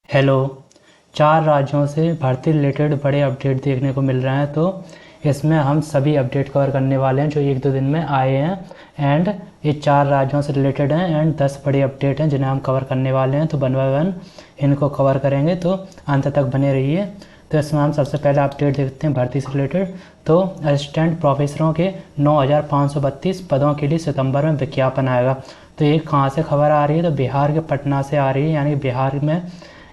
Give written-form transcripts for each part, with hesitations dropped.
Hello. 4 राज्यों से भर्ती रिलेटेड बड़े अपडेट देखने को मिल रहे हैं, तो इसमें हम सभी अपडेट कवर करने वाले हैं जो 1-2 दिन में आए हैं। एंड ये 4 राज्यों से रिलेटेड हैं एंड 10 बड़े अपडेट हैं जिन्हें हम कवर करने वाले हैं। तो वन बाय वन इनको कवर करेंगे, तो अंत तक बने रहिए। तो इसमें हम सबसे पहले अपडेट देखते हैं भर्ती से रिलेटेड। तो असिस्टेंट प्रोफेसरों के 9,532 पदों के लिए सितंबर में विज्ञापन आएगा। तो ये कहाँ से खबर आ रही है? तो बिहार के पटना से आ रही है, यानी बिहार में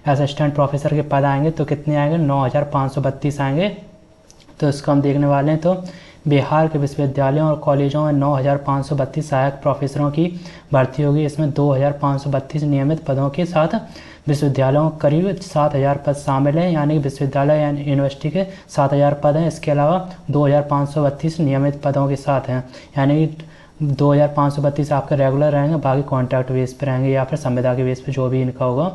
असिस्टेंट प्रोफेसर के पद आएंगे। तो कितने आएंगे? 9,532 आएंगे। तो इसको हम देखने वाले हैं। तो बिहार के विश्वविद्यालयों और कॉलेजों में 9,532 सहायक प्रोफेसरों की भर्ती होगी। इसमें 2,532 नियमित पदों के साथ विश्वविद्यालयों में करीब 7,000 पद शामिल हैं, यानी विश्वविद्यालय यानी यूनिवर्सिटी के 7,000 पद हैं। इसके अलावा 2,532 नियमित पदों के साथ हैं, यानी 2,532 आपके रेगुलर रहेंगे, बाकी कॉन्ट्रैक्ट बेस पे रहेंगे या फिर संविदा के बेस पे जो भी इनका होगा।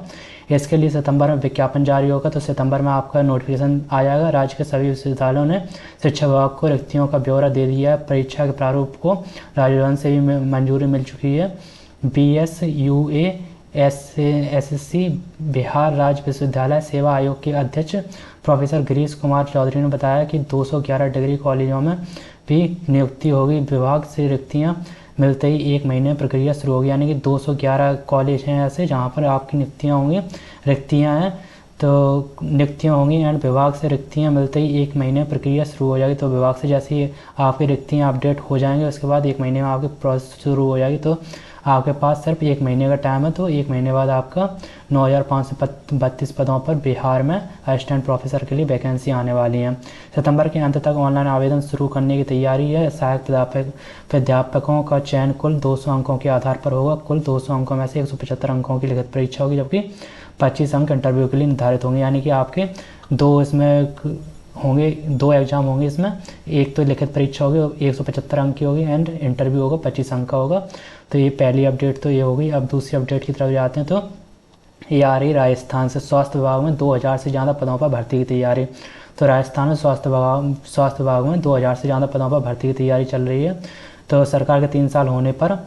इसके लिए सितंबर में विज्ञापन जारी होगा। तो सितंबर में आपका नोटिफिकेशन आ जाएगा। राज्य के सभी विश्वविद्यालयों ने शिक्षा विभाग को रिक्तियों का ब्यौरा दे दिया है। परीक्षा के प्रारूप को राजभवन से भी मंजूरी मिल चुकी है। BSUA SSC बिहार राज्य विश्वविद्यालय सेवा आयोग के अध्यक्ष प्रोफेसर गिरीश कुमार चौधरी ने बताया कि 211 डिग्री कॉलेजों में भी नियुक्ति होगी। विभाग से रिक्तियां मिलते ही 1 महीने में प्रक्रिया शुरू होगी, यानी कि 211 कॉलेज हैं ऐसे जहां पर आपकी नियुक्तियां होंगी, रिक्तियां हैं। तो नियुक्तियां होंगी एंड विभाग से रिक्तियां मिलते ही 1 महीने में प्रक्रिया शुरू हो जाएगी। तो विभाग से जैसे ही आपकी रिक्तियां अपडेट हो जाएंगे उसके बाद 1 महीने में आपकी प्रोसेस शुरू हो जाएगी। तो आपके पास सिर्फ 1 महीने का टाइम है। तो 1 महीने बाद आपका 9,532 पदों पर बिहार में असिस्टेंट प्रोफेसर के लिए वैकेंसी आने वाली है। सितंबर के अंत तक ऑनलाइन आवेदन शुरू करने की तैयारी है। सहायक प्राध्यापकों का चयन कुल 200 अंकों के आधार पर होगा। कुल 200 अंकों में से 175 अंकों की लिखित परीक्षा होगी, जबकि 25 अंक इंटरव्यू के लिए निर्धारित होंगे, यानी कि आपके 2 इसमें होंगे, 2 एग्जाम होंगे इसमें। एक तो लिखित परीक्षा होगी 175 अंक की होगी एंड इंटरव्यू होगा 25 अंक का होगा। तो ये पहली अपडेट तो ये होगी। अब दूसरी अपडेट की तरफ जाते हैं। तो ये आ रही राजस्थान से। स्वास्थ्य विभाग में 2,000 से ज़्यादा पदों पर भर्ती की तैयारी। तो राजस्थान में स्वास्थ्य विभाग में 2,000 से ज़्यादा पदों पर भर्ती की तैयारी चल रही है। तो सरकार के 3 साल होने पर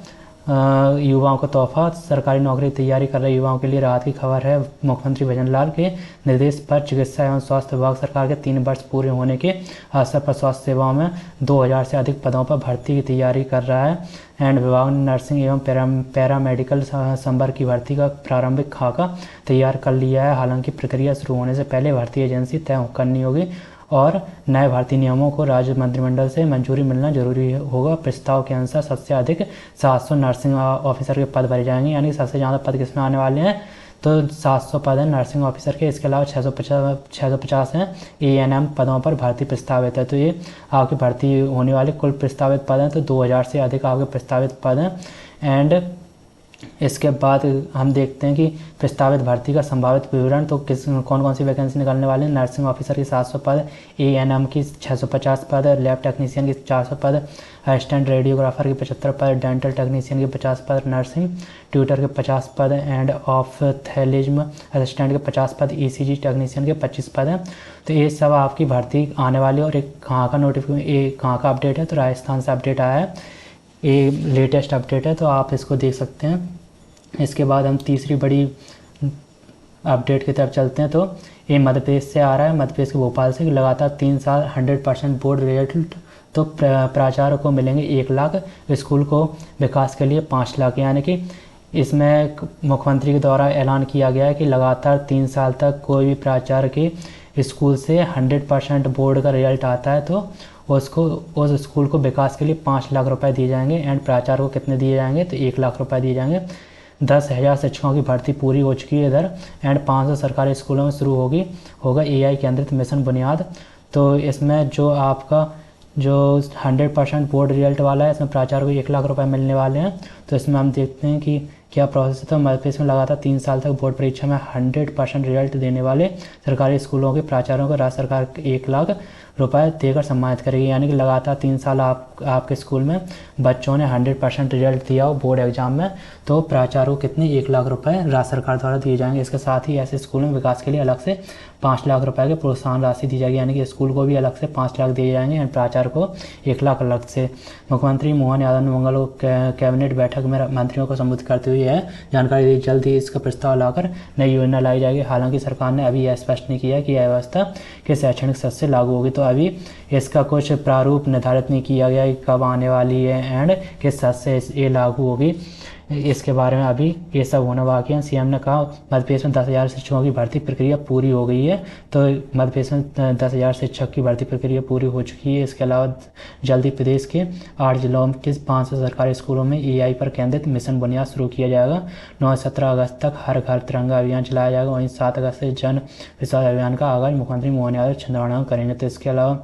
युवाओं को तोहफा। सरकारी नौकरी की तैयारी कर रहे युवाओं के लिए राहत की खबर है। मुख्यमंत्री भजन लाल के निर्देश पर चिकित्सा एवं स्वास्थ्य विभाग सरकार के 3 वर्ष पूरे होने के अवसर पर स्वास्थ्य सेवाओं में 2,000 से अधिक पदों पर भर्ती की तैयारी कर रहा है। एंड विभाग ने नर्सिंग एवं पैरामेडिकल संवर्ग की भर्ती का प्रारंभिक खाका तैयार कर लिया है। हालांकि प्रक्रिया शुरू होने से पहले भर्ती एजेंसी तय करनी होगी और नए भर्ती नियमों को राज्य मंत्रिमंडल से मंजूरी मिलना जरूरी होगा। प्रस्ताव के अनुसार सबसे अधिक 700 नर्सिंग ऑफिसर के पद भरे जाएंगे, यानी सबसे ज़्यादा पद किसमें आने वाले हैं? तो 700 पद हैं नर्सिंग ऑफिसर के। इसके अलावा 650 हैं ANM पदों पर भर्ती प्रस्तावित है। तो ये आपकी भर्ती होने वाले कुल प्रस्तावित पद हैं। तो 2,000 से अधिक आपके प्रस्तावित पद हैं। एंड इसके बाद हम देखते हैं कि प्रस्तावित भर्ती का संभावित विवरण। तो कौन कौन सी वैकेंसी निकालने वाले हैं? नर्सिंग ऑफिसर की 700 पद, ANM की 650 पद, लैब टेक्नीशियन की 400 पद, असिस्टेंट रेडियोग्राफर की 75 पद, डेंटल टेक्नीशियन के 50 पद, नर्सिंग ट्यूटर के 50 पद एंड ऑफ्थेल्मिज्म असिस्टेंट के 50 पद, ECG टेक्नीशियन के 25 पद हैं। तो ये सब आपकी भर्ती आने वाली है। और एक कहाँ का नोटिफिकेशन, कहाँ का अपडेट है? तो राजस्थान से अपडेट आया है। ये लेटेस्ट अपडेट है, तो आप इसको देख सकते हैं। इसके बाद हम तीसरी बड़ी अपडेट की तरफ चलते हैं। तो ये मध्य प्रदेश से आ रहा है। मध्य प्रदेश के भोपाल से लगातार 3 साल 100% बोर्ड रिजल्ट। तो प्राचार्य को मिलेंगे 1 लाख, स्कूल को विकास के लिए 5 लाख, यानी कि इसमें मुख्यमंत्री के द्वारा ऐलान किया गया है कि लगातार 3 साल तक कोई भी प्राचार्य के स्कूल से 100% बोर्ड का रिजल्ट आता है तो उसको उस स्कूल को विकास के लिए 5 लाख रुपए दिए जाएंगे। एंड प्राचार्य को कितने दिए जाएंगे? तो 1 लाख रुपए दिए जाएंगे। 10,000 शिक्षकों की भर्ती पूरी हो चुकी है इधर। एंड 500 सरकारी स्कूलों में शुरू होगा AI केंद्रित मिशन बुनियाद। तो इसमें जो आपका जो 100% बोर्ड रिजल्ट वाला है, इसमें प्राचार्य को 1 लाख रुपए मिलने वाले हैं। तो इसमें हम देखते हैं कि क्या प्रोसेस है। तो मध्य प्रदेश में लगातार 3 साल तक बोर्ड परीक्षा में 100% रिजल्ट देने वाले सरकारी स्कूलों के प्राचार्यों को राज्य सरकार 1 लाख रुपये देकर सम्मानित करेगी। यानी कि लगातार 3 साल आपके स्कूल में बच्चों ने 100% रिजल्ट दिया हो बोर्ड एग्जाम में, तो प्राचार्य को कितने 1 लाख रुपये राज्य सरकार द्वारा दिए जाएंगे। इसके साथ ही ऐसे स्कूल में विकास के लिए अलग से 5 लाख रुपए की प्रोत्साहन राशि दी जाएगी। यानी कि स्कूल को भी अलग से 5 लाख दिए जाएंगे और प्राचार्य को 1 लाख अलग से। मुख्यमंत्री मोहन यादव ने मंगल को कैबिनेट बैठक में मंत्रियों को संबोधित करते हुए यह जानकारी दी, जल्द ही इसका प्रस्ताव लाकर नई योजना लाई जाएगी। हालांकि सरकार ने अभी यह स्पष्ट नहीं किया कि यह व्यवस्था किस शैक्षणिक सत्र से लागू होगी, तो अभी इसका कुछ प्रारूप निर्धारित नहीं किया गया कि कब आने वाली है एंड किस सत्र से ये लागू होगी। इसके बारे में अभी ये सब होना बाकी है। सीएम ने कहा मध्य प्रदेश में 10,000 शिक्षकों की भर्ती प्रक्रिया पूरी हो गई है, तो मध्य प्रदेश में 10,000 शिक्षक की भर्ती प्रक्रिया पूरी हो चुकी है। इसके अलावा जल्दी प्रदेश के 8 जिलों के 500 सरकारी स्कूलों में एआई पर केंद्रित मिशन बुनियाद शुरू किया जाएगा। 9 से 17 अगस्त तक हर घर तिरंगा अभियान चलाया जाएगा। वहीं 7 अगस्त से जन विश्वास अभियान का आगाज मुख्यमंत्री मोहन यादव छिंदवाड़ा करेंगे। तो इसके अलावा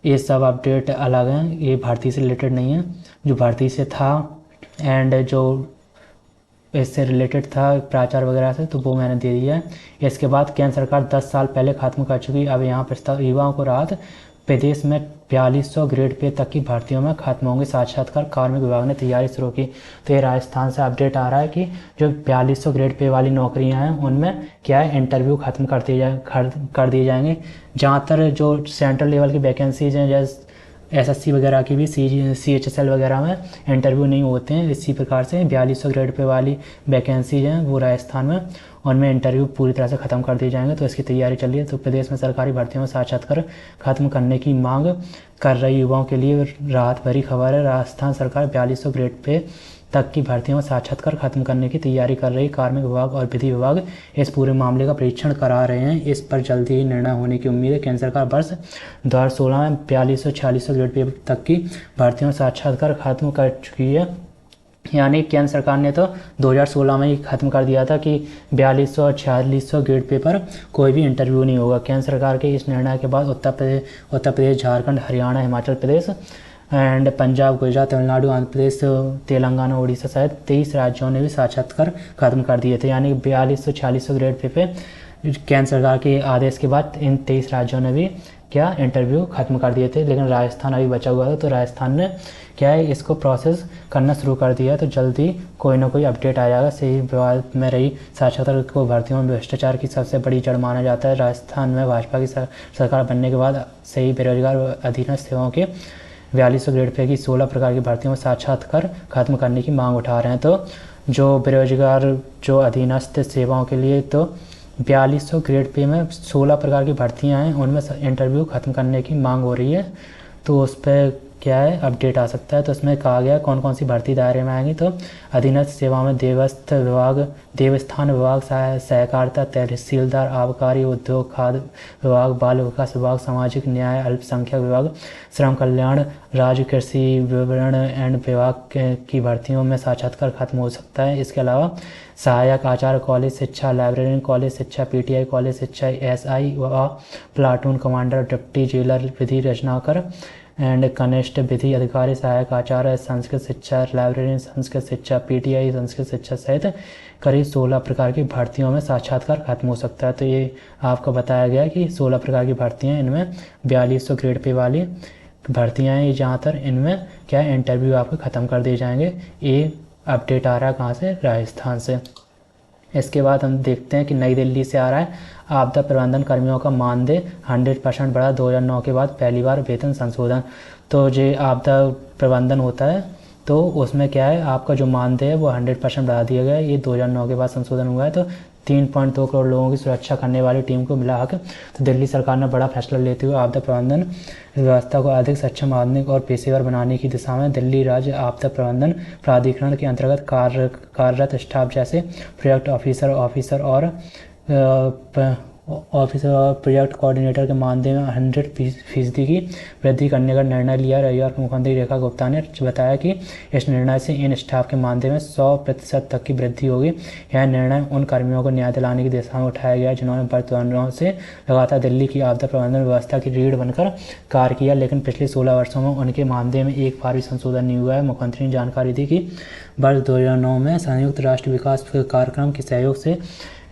ये सब अपडेट अलग हैं, ये भर्ती से रिलेटेड नहीं है। जो भर्ती से था एंड जो इससे रिलेटेड था प्राचार्य वगैरह से, तो वो मैंने दे दिया है। इसके बाद केंद्र सरकार 10 साल पहले खत्म कर चुकी। अब यहाँ प्रस्ताव युवाओं को राहत, प्रदेश में 4200 ग्रेड पे तक की भर्तियों में खत्म होंगे साक्षात्कार, कार्मिक विभाग ने तैयारी शुरू की। तो ये राजस्थान से अपडेट आ रहा है कि जो 4200 ग्रेड पे वाली नौकरियां हैं उनमें क्या है इंटरव्यू खत्म कर दिए जाएंगे। जहाँ तक जो सेंट्रल लेवल की वैकेंसीज हैं जैसे एसएससी वगैरह की भी CHSL वगैरह में इंटरव्यू नहीं होते हैं। इसी प्रकार से 4200 ग्रेड पे वाली वैकेंसीज हैं वो राजस्थान में, उनमें इंटरव्यू पूरी तरह से ख़त्म कर दिए जाएंगे। तो इसकी तैयारी चल रही है। तो प्रदेश में सरकारी भर्तियों में साक्षात्कार खत्म करने की मांग कर रही युवाओं के लिए राहत भरी खबर है। राजस्थान सरकार 4200 ग्रेड पे तक की भर्तियों में साक्षात्कार खत्म करने की तैयारी कर रही। कार्मिक विभाग और विधि विभाग इस पूरे मामले का परीक्षण करा रहे हैं। इस पर जल्दी ही निर्णय होने की उम्मीद है। केंद्र सरकार वर्ष 2016 में 4200-4600 ग्रेड पे तक की भर्तियों में साक्षात्कार खत्म कर चुकी है। यानी केंद्र सरकार ने तो 2016 में ही खत्म कर दिया था कि 4200 और 4600 ग्रेड पे पर कोई भी इंटरव्यू नहीं होगा। केंद्र सरकार के इस निर्णय के बाद उत्तर प्रदेश, झारखंड, हरियाणा, हिमाचल प्रदेश एंड पंजाब, गुजरात, तमिलनाडु, आंध्र प्रदेश, तेलंगाना, उड़ीसा सहित 23 राज्यों ने भी साक्षात्कार खत्म कर दिए थे। यानी 4200-4600 ग्रेड पे केंद्र सरकार के आदेश के बाद इन 23 राज्यों ने भी क्या इंटरव्यू खत्म कर दिए थे, लेकिन राजस्थान अभी बचा हुआ था। तो राजस्थान ने क्या है इसको प्रोसेस करना शुरू कर दिया। तो जल्दी कोई ना कोई अपडेट आ जाएगा। सही विवाद में रही साक्षात्कार को भर्तियों में भ्रष्टाचार की सबसे बड़ी जड़ माना जाता है। राजस्थान में भाजपा की सरकार बनने के बाद सही बेरोजगार अधीनस्थ सेवाओं के 4200 ग्रेड पे की 16 प्रकार की भर्तियों में साक्षात्कार खत्म करने की मांग उठा रहे हैं। तो जो बेरोजगार जो अधीनस्थ सेवाओं के लिए तो 4200 ग्रेड पे में 16 प्रकार की भर्तियां हैं, उनमें इंटरव्यू खत्म करने की मांग हो रही है। तो उस पर क्या है अपडेट आ सकता है। तो उसमें कहा गया कौन कौन सी भर्ती दायरे में आएंगी। तो अधीनस्थ सेवा में देवस्थान विभाग, सहकारिता, तहसीलदार, आबकारी, उद्योग, खाद्य विभाग, बाल विकास विभाग, सामाजिक न्याय, अल्पसंख्यक विभाग, श्रम कल्याण, राज्य कृषि विवरण एंड विभाग की भर्तियों में साक्षात्कार खत्म हो सकता है। इसके अलावा सहायक आचार्य कॉलेज शिक्षा, लाइब्रेरियन कॉलेज शिक्षा, PTI कॉलेज शिक्षा, SI व प्लाटून कमांडर, डिप्टी जेलर, विधि रचनाकर एंड कनिष्ठ विधि अधिकारी, सहायक आचार्य संस्कृत शिक्षा, लाइब्रेरियन संस्कृत शिक्षा, PTI संस्कृत शिक्षा सहित करीब 16 प्रकार की भर्तियों में साक्षात्कार खत्म हो सकता है। तो ये आपको बताया गया कि 16 प्रकार की भर्तियाँ, इनमें 4200 ग्रेड पे वाली भर्तियाँ हैं जहाँ तक इनमें क्या इंटरव्यू आपके ख़त्म कर दिए जाएंगे। ये अपडेट आ रहा है कहाँ से, राजस्थान से। इसके बाद हम देखते हैं कि नई दिल्ली से आ रहा है आपदा प्रबंधन कर्मियों का मानदेय 100% बढ़ा, 2009 के बाद पहली बार वेतन संशोधन। तो जो आपदा प्रबंधन होता है तो उसमें क्या है आपका जो मानदेय है वो 100% बढ़ा दिया गया है। ये 2009 के बाद संशोधन हुआ है। तो 3.2 करोड़ लोगों की सुरक्षा करने वाली टीम को मिला हक। तो दिल्ली सरकार ने बड़ा फैसला लेते हुए आपदा प्रबंधन व्यवस्था को अधिक सक्षम, आधुनिक और पेशेवर बनाने की दिशा में दिल्ली राज्य आपदा प्रबंधन प्राधिकरण के अंतर्गत कार्यरत स्टाफ जैसे प्रोजेक्ट ऑफिसर और प्रोजेक्ट कोऑर्डिनेटर के मानदेय में 100% की वृद्धि करने का निर्णय लिया। रविवार को मुख्यमंत्री रेखा गुप्ता ने बताया कि इस निर्णय से इन स्टाफ के मानदेय में 100% तक की वृद्धि होगी। यह निर्णय उन कर्मियों को न्याय दिलाने की दिशा में उठाया गया जिन्होंने वर्षों से लगातार दिल्ली की आपदा प्रबंधन व्यवस्था की रीढ़ बनकर कार्य किया, लेकिन पिछले 16 वर्षों में उनके मानदेय में एक बार भी संशोधन नहीं हुआ है। मुख्यमंत्री ने जानकारी दी कि वर्ष 2009 में संयुक्त राष्ट्र विकास कार्यक्रम के सहयोग से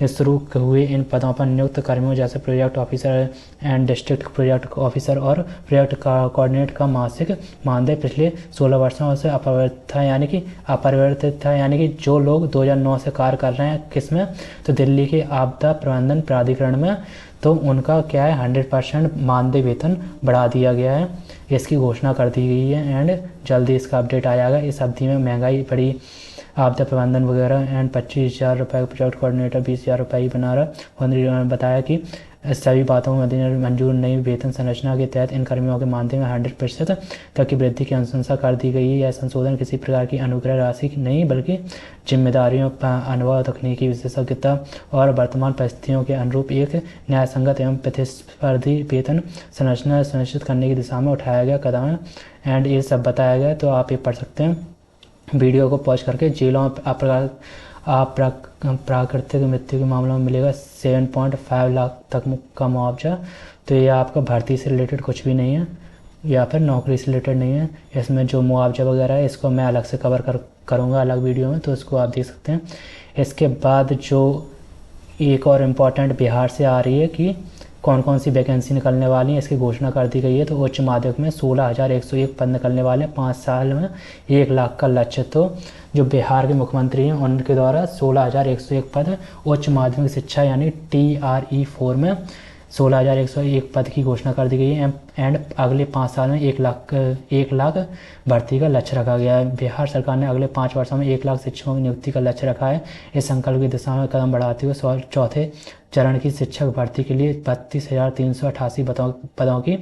शुरू हुए इन पदों पर नियुक्त कर्मियों जैसे project officer and district project officer और प्रोजेक्ट कोऑर्डिनेटर का मासिक मानदेय पिछले 16 वर्षों से अपरिवर्तित था, यानी कि जो लोग 2009 से कार्य कर रहे हैं किसमें, तो दिल्ली के आपदा प्रबंधन प्राधिकरण में, तो उनका क्या है 100% मानदेय वेतन बढ़ा दिया गया है। इसकी घोषणा कर दी गई है एंड जल्दी इसका अपडेट आ जाएगा। इस अवधि में महंगाई बढ़ी, आपदा प्रबंधन वगैरह एंड 25,000 रुपये का प्रोजेक्ट कोऑर्डिनेटर 20,000 रुपये ही बना रहा। उन्होंने बताया कि सभी बातों में मंजूर नई वेतन संरचना के तहत इन कर्मियों के मानदेय में 100% तक की वृद्धि की अनुशंसा कर दी गई है। यह संशोधन किसी प्रकार की अनुग्रह राशि नहीं बल्कि जिम्मेदारियों, अनुभव, तकनीकी विशेषज्ञता और वर्तमान परिस्थितियों के अनुरूप एक न्यायसंगत एवं प्रतिस्पर्धी वेतन संरचना सुनिश्चित करने की दिशा में उठाया गया कदम है। एंड ये सब बताया गया, तो आप ये पढ़ सकते हैं वीडियो को पॉज करके। जेलों में प्राकृतिक मृत्यु के मामलों में मिलेगा 7.5 लाख तक का मुआवजा। तो ये आपका भर्ती से रिलेटेड कुछ भी नहीं है या फिर नौकरी से रिलेटेड नहीं है। इसमें जो मुआवजा वगैरह है इसको मैं अलग से कवर करूँगा अलग वीडियो में, तो इसको आप देख सकते हैं। इसके बाद जो एक और इम्पॉर्टेंट बिहार से आ रही है कि कौन कौन सी वैकेंसी निकलने वाली है, इसकी घोषणा कर दी गई है। तो उच्च माध्यमिक में 16,101 पद निकलने वाले हैं, 5 साल में 1 लाख का लक्ष्य। तो जो बिहार के मुख्यमंत्री हैं उनके द्वारा 16,101 पद उच्च माध्यमिक शिक्षा यानी TRE 4 में 16,101 पद की घोषणा कर दी गई है एंड अगले 5 साल में 1 लाख भर्ती का लक्ष्य रखा गया है। बिहार सरकार ने अगले 5 वर्षों में 1 लाख शिक्षकों की नियुक्ति का लक्ष्य रखा है। इस संकल्प की दिशा में कदम बढ़ाते हुए चौथे चरण की शिक्षक भर्ती के लिए 32,388 पदों की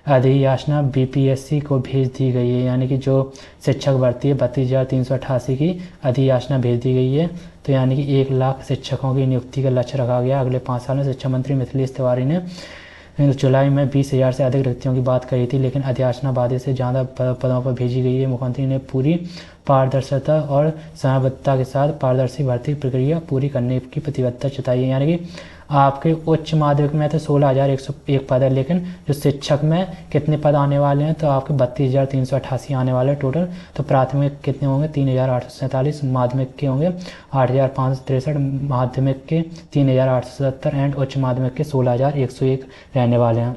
अधियाचना BPSC को भेज दी गई है, यानी कि जो शिक्षक भर्ती है 32,388 की अधियाचना भेज दी गई है। तो यानी कि 1 लाख शिक्षकों की नियुक्ति का लक्ष्य रखा गया अगले 5 साल में। शिक्षा मंत्री मिथिलेश तिवारी ने जुलाई में 20,000 से अधिक रिक्तियों की बात कही थी, लेकिन अधियाचना बाधे से ज़्यादा पदों पर भेजी गई है। मुख्यमंत्री ने पूरी पारदर्शिता और समयबद्धता के साथ पारदर्शी भर्ती प्रक्रिया पूरी करने की प्रतिबद्धता जताई है। यानी कि आपके उच्च माध्यमिक में तो 16,101 पद है, लेकिन जो शिक्षक में कितने पद आने वाले हैं, तो आपके 32,388 आने वाले हैं टोटल। तो प्राथमिक कितने होंगे 3,847, माध्यमिक के होंगे 8,563, माध्यमिक के 3,870 एंड उच्च माध्यमिक के 16,101 रहने वाले हैं।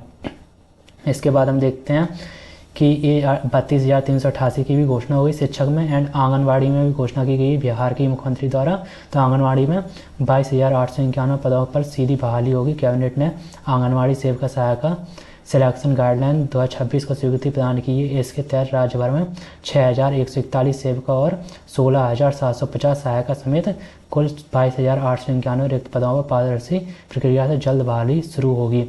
इसके बाद हम देखते हैं कि ये 32,388 की भी घोषणा हुई शिक्षक में एंड आंगनवाड़ी में भी घोषणा की गई बिहार के मुख्यमंत्री द्वारा। तो आंगनवाड़ी में 22,891 पदों पर सीधी बहाली होगी। कैबिनेट ने आंगनवाड़ी सेविका सहायिका सिलेक्शन गाइडलाइन 2026 को स्वीकृति प्रदान की है। इसके तहत राज्य भर में 6,141 सेविका और 16,750 सहायिका समेत कुल 22,891 रिक्त पदों पर पारदर्शी प्रक्रिया से जल्द बहाली शुरू होगी।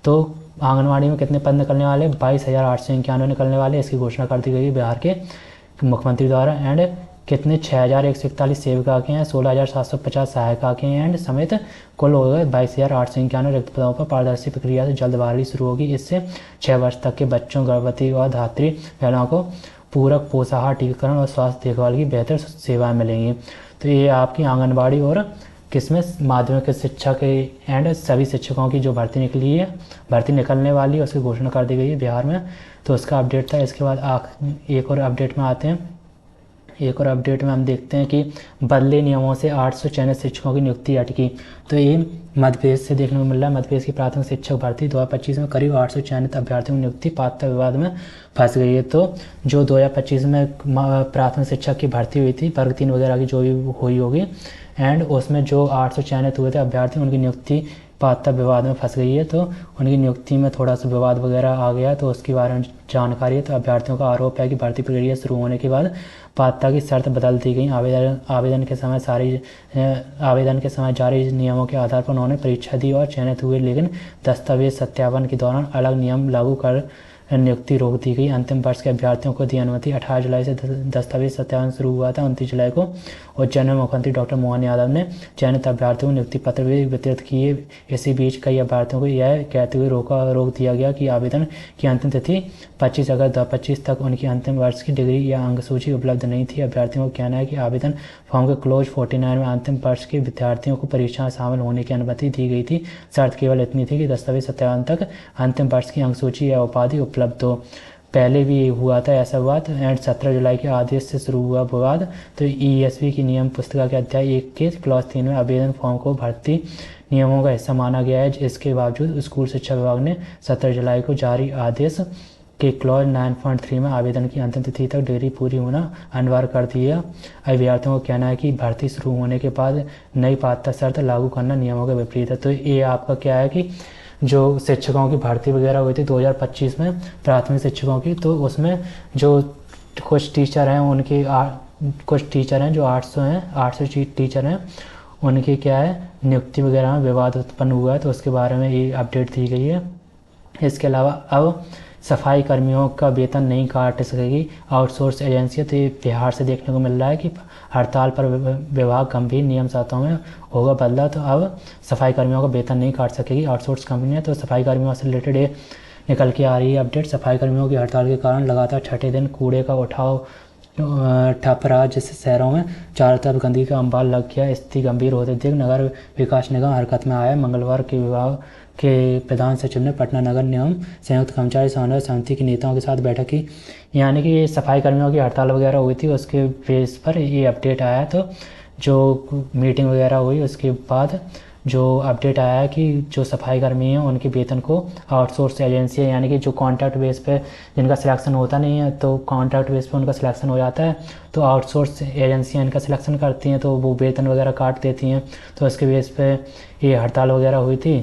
तो आंगनवाड़ी में कितने पद निकलने वाले 22,891 निकलने वाले, इसकी घोषणा कर दी गई बिहार के मुख्यमंत्री द्वारा। एंड कितने 6,141 सेविका के हैं, 16,750 सहायिका के हैं एंड समेत कुल हो गए 22,891 रिक्त पदों पर पारदर्शी प्रक्रिया से जल्द बहाली शुरू होगी। इससे 6 वर्ष तक के बच्चों, गर्भवती और धात्री महिलाओं को पूरक पोषाहार, टीकाकरण और स्वास्थ्य देखभाल की बेहतर सेवाएं मिलेंगी। तो ये आपकी आंगनबाड़ी और किसमें माध्यमिक शिक्षा के एंड सभी शिक्षकों की जो भर्ती निकली है, भर्ती निकलने वाली है, उसकी घोषणा कर दी गई है बिहार में। तो उसका अपडेट था। इसके बाद एक और अपडेट में आते हैं। एक और अपडेट में हम देखते हैं कि बदले नियमों से 800 चयनित शिक्षकों की नियुक्ति अटकी। तो ये मध्य प्रदेश से देखने को मिल रहा है। मध्य प्रदेश की प्राथमिक शिक्षक भर्ती 2025 में करीब 800 चयनित अभ्यर्थियों की नियुक्ति पात्रता विवाद में फंस गई है। तो जो 2025 में प्राथमिक शिक्षक की भर्ती हुई थी, वर्ग 3 वगैरह की जो भी हुई होगी, एंड उसमें जो 800 चयनित हुए थे अभ्यर्थी, उनकी नियुक्ति पात्रता विवाद में फंस गई है। तो उनकी नियुक्ति में थोड़ा सा विवाद वगैरह आ गया, तो उसके बारे में जानकारी है। तो अभ्यर्थियों का आरोप है कि भर्ती प्रक्रिया शुरू होने के बाद पात्रता की शर्त बदल दी गई। आवेदन के समय जारी नियमों के आधार पर उन्होंने परीक्षा दी और चयनित हुए, लेकिन दस्तावेज सत्यापन के दौरान अलग नियम लागू कर नियुक्ति रोक दी गई। अंतिम वर्ष के अभ्यर्थियों को दी अनुमति। 18 जुलाई से दस्तावेज सत्यापन शुरू हुआ था। 29 जुलाई को उज्जैन में मुख्यमंत्री डॉक्टर मोहन यादव ने चयनित अभ्यर्थियों को नियुक्ति पत्र भी वितरित किए। इसी बीच कई अभ्यर्थियों को यह कहते हुए रोक दिया गया कि आवेदन की अंतिम तिथि 25 अगस्त 2025 तक उनकी अंतिम वर्ष की डिग्री या अंक सूची उपलब्ध नहीं थी। अभ्यर्थियों का कहना है कि आवेदन फॉर्म के क्लोज 49 में अंतिम वर्ष के विद्यार्थियों को परीक्षा में शामिल होने की अनुमति दी गई थी। शर्त केवल इतनी थी कि दस्तावेज सत्यापन तक अंतिम वर्ष की अंक सूची या उपाधि उपलब्ध हो। पहले भी हुआ था ऐसा विवाद एंड 17 जुलाई के आदेश से शुरू हुआ विवाद। तो ईएसवी की नियम पुस्तिका के अध्याय 1 के क्लॉज 3 में आवेदन फॉर्म को भर्ती नियमों का हिस्सा माना गया है। इसके बावजूद स्कूल शिक्षा विभाग ने 17 जुलाई को जारी आदेश के क्लॉज 9.3 में आवेदन की अंतिम तिथि तक डिग्री पूरी होना अनिवार्य कर दिया। अभ्यर्थियों का कहना है कि भर्ती शुरू होने के बाद नई पात्रता शर्त लागू करना नियमों के विपरीत है। तो ये आपका क्या है कि जो शिक्षकों की भर्ती वगैरह हुई थी 2025 में प्राथमिक शिक्षकों की, तो उसमें जो कुछ टीचर हैं उनके कुछ टीचर हैं जो 800 हैं, 800 टीचर हैं, उनकी क्या है नियुक्ति वगैरह में विवाद उत्पन्न हुआ है। तो उसके बारे में ये अपडेट दी गई है। इसके अलावा अब सफाई कर्मियों का वेतन नहीं काट सकेगी आउटसोर्स एजेंसियाँ। तो ये बिहार से देखने को मिल रहा है कि हड़ताल पर विभाग गंभीर नियम शर्तों में होगा बदला। तो अब सफाई कर्मियों का वेतन नहीं काट सकेगी आउटसोर्स कंपनियाँ। तो सफाई कर्मियों से रिलेटेड ये निकल के आ रही है अपडेट। सफाई कर्मियों की हड़ताल के कारण लगातार छठे दिन कूड़े का उठाव ठप रहा, जिससे शहरों में चारों तरफ गंदगी का अंबार लग गया। स्थिति गंभीर होते देख नगर विकास निगम हरकत में आया। मंगलवार के विभाग के प्रधान सचिव ने पटना नगर निगम संयुक्त कर्मचारी समन्वय समिति के नेताओं के साथ बैठक की। यानी कि सफाई कर्मियों की हड़ताल वगैरह हुई थी, उसके बेस पर ये अपडेट आया। तो जो मीटिंग वगैरह हुई उसके बाद जो अपडेट आया है कि जो सफाई कर्मी हैं उनके वेतन को आउटसोर्स एजेंसी है, यानी कि जो कॉन्ट्रैक्ट बेस पे जिनका सिलेक्शन होता नहीं है तो कॉन्ट्रैक्ट बेस पे उनका सिलेक्शन हो जाता है, तो आउटसोर्स एजेंसियाँ इनका सिलेक्शन करती हैं, तो वो वेतन वगैरह काट देती हैं। तो उसके बेस पे ये हड़ताल वगैरह हुई थी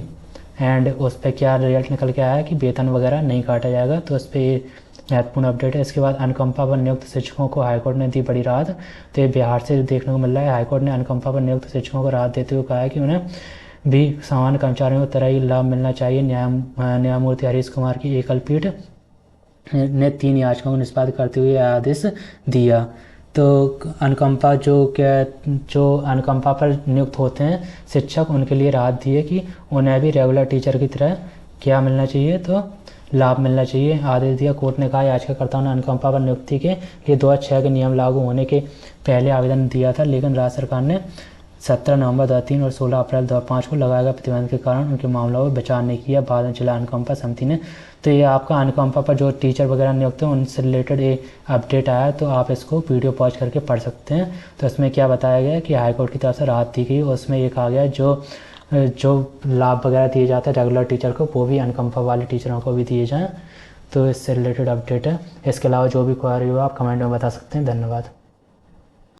एंड उस पर क्या रिजल्ट निकल के आया है कि वेतन वगैरह नहीं काटा जाएगा। तो उस पर ये महत्वपूर्ण अपडेट है। इसके बाद अनुकंपा पर नियुक्त शिक्षकों को हाईकोर्ट ने दी बड़ी राहत। तो ये बिहार से देखने को मिल रहा है। हाईकोर्ट ने अनुकंपा पर नियुक्त शिक्षकों को राहत देते हुए कहा है कि उन्हें भी सामान्य कर्मचारियों की तरह ही लाभ मिलना चाहिए। न्यायमूर्ति हरीश कुमार की एकल पीठ ने 3 याचिकाओं को निष्पादित करते हुए आदेश दिया। तो अनुकंपा जो अनुकंपा पर नियुक्त होते हैं शिक्षक, उनके लिए राहत दी है कि उन्हें भी रेगुलर टीचर की तरह क्या मिलना चाहिए, तो लाभ मिलना चाहिए। आदेश दिया। कोर्ट ने कहा याचिकाकर्ताओं ने अनुकंपा पर नियुक्ति के लिए 2006 के नियम लागू होने के पहले आवेदन दिया था, लेकिन राज्य सरकार ने 17 नवंबर 2003 और 16 अप्रैल 2005 को लगाए गए प्रतिबंध के कारण उनके मामलों पर विचार नहीं किया। बाद में जिला अनुकंपा समिति ने। तो ये आपका अनुकंपा पर जो टीचर वगैरह नियुक्त हैं उनसे रिलेटेड ये अपडेट आया है, तो आप इसको वीडियो पॉज करके पढ़ सकते हैं। तो इसमें क्या बताया गया है कि हाईकोर्ट की तरफ से राहत दी गई। उसमें ये कहा गया जो लाभ वगैरह दिए जाते हैं रेगुलर टीचर को, वो भी अनुकंपा वाले टीचरों को भी दिए जाएँ। तो इससे रिलेटेड अपडेट है। इसके अलावा जो भी क्वेरी हो आप कमेंट में बता सकते हैं। धन्यवाद।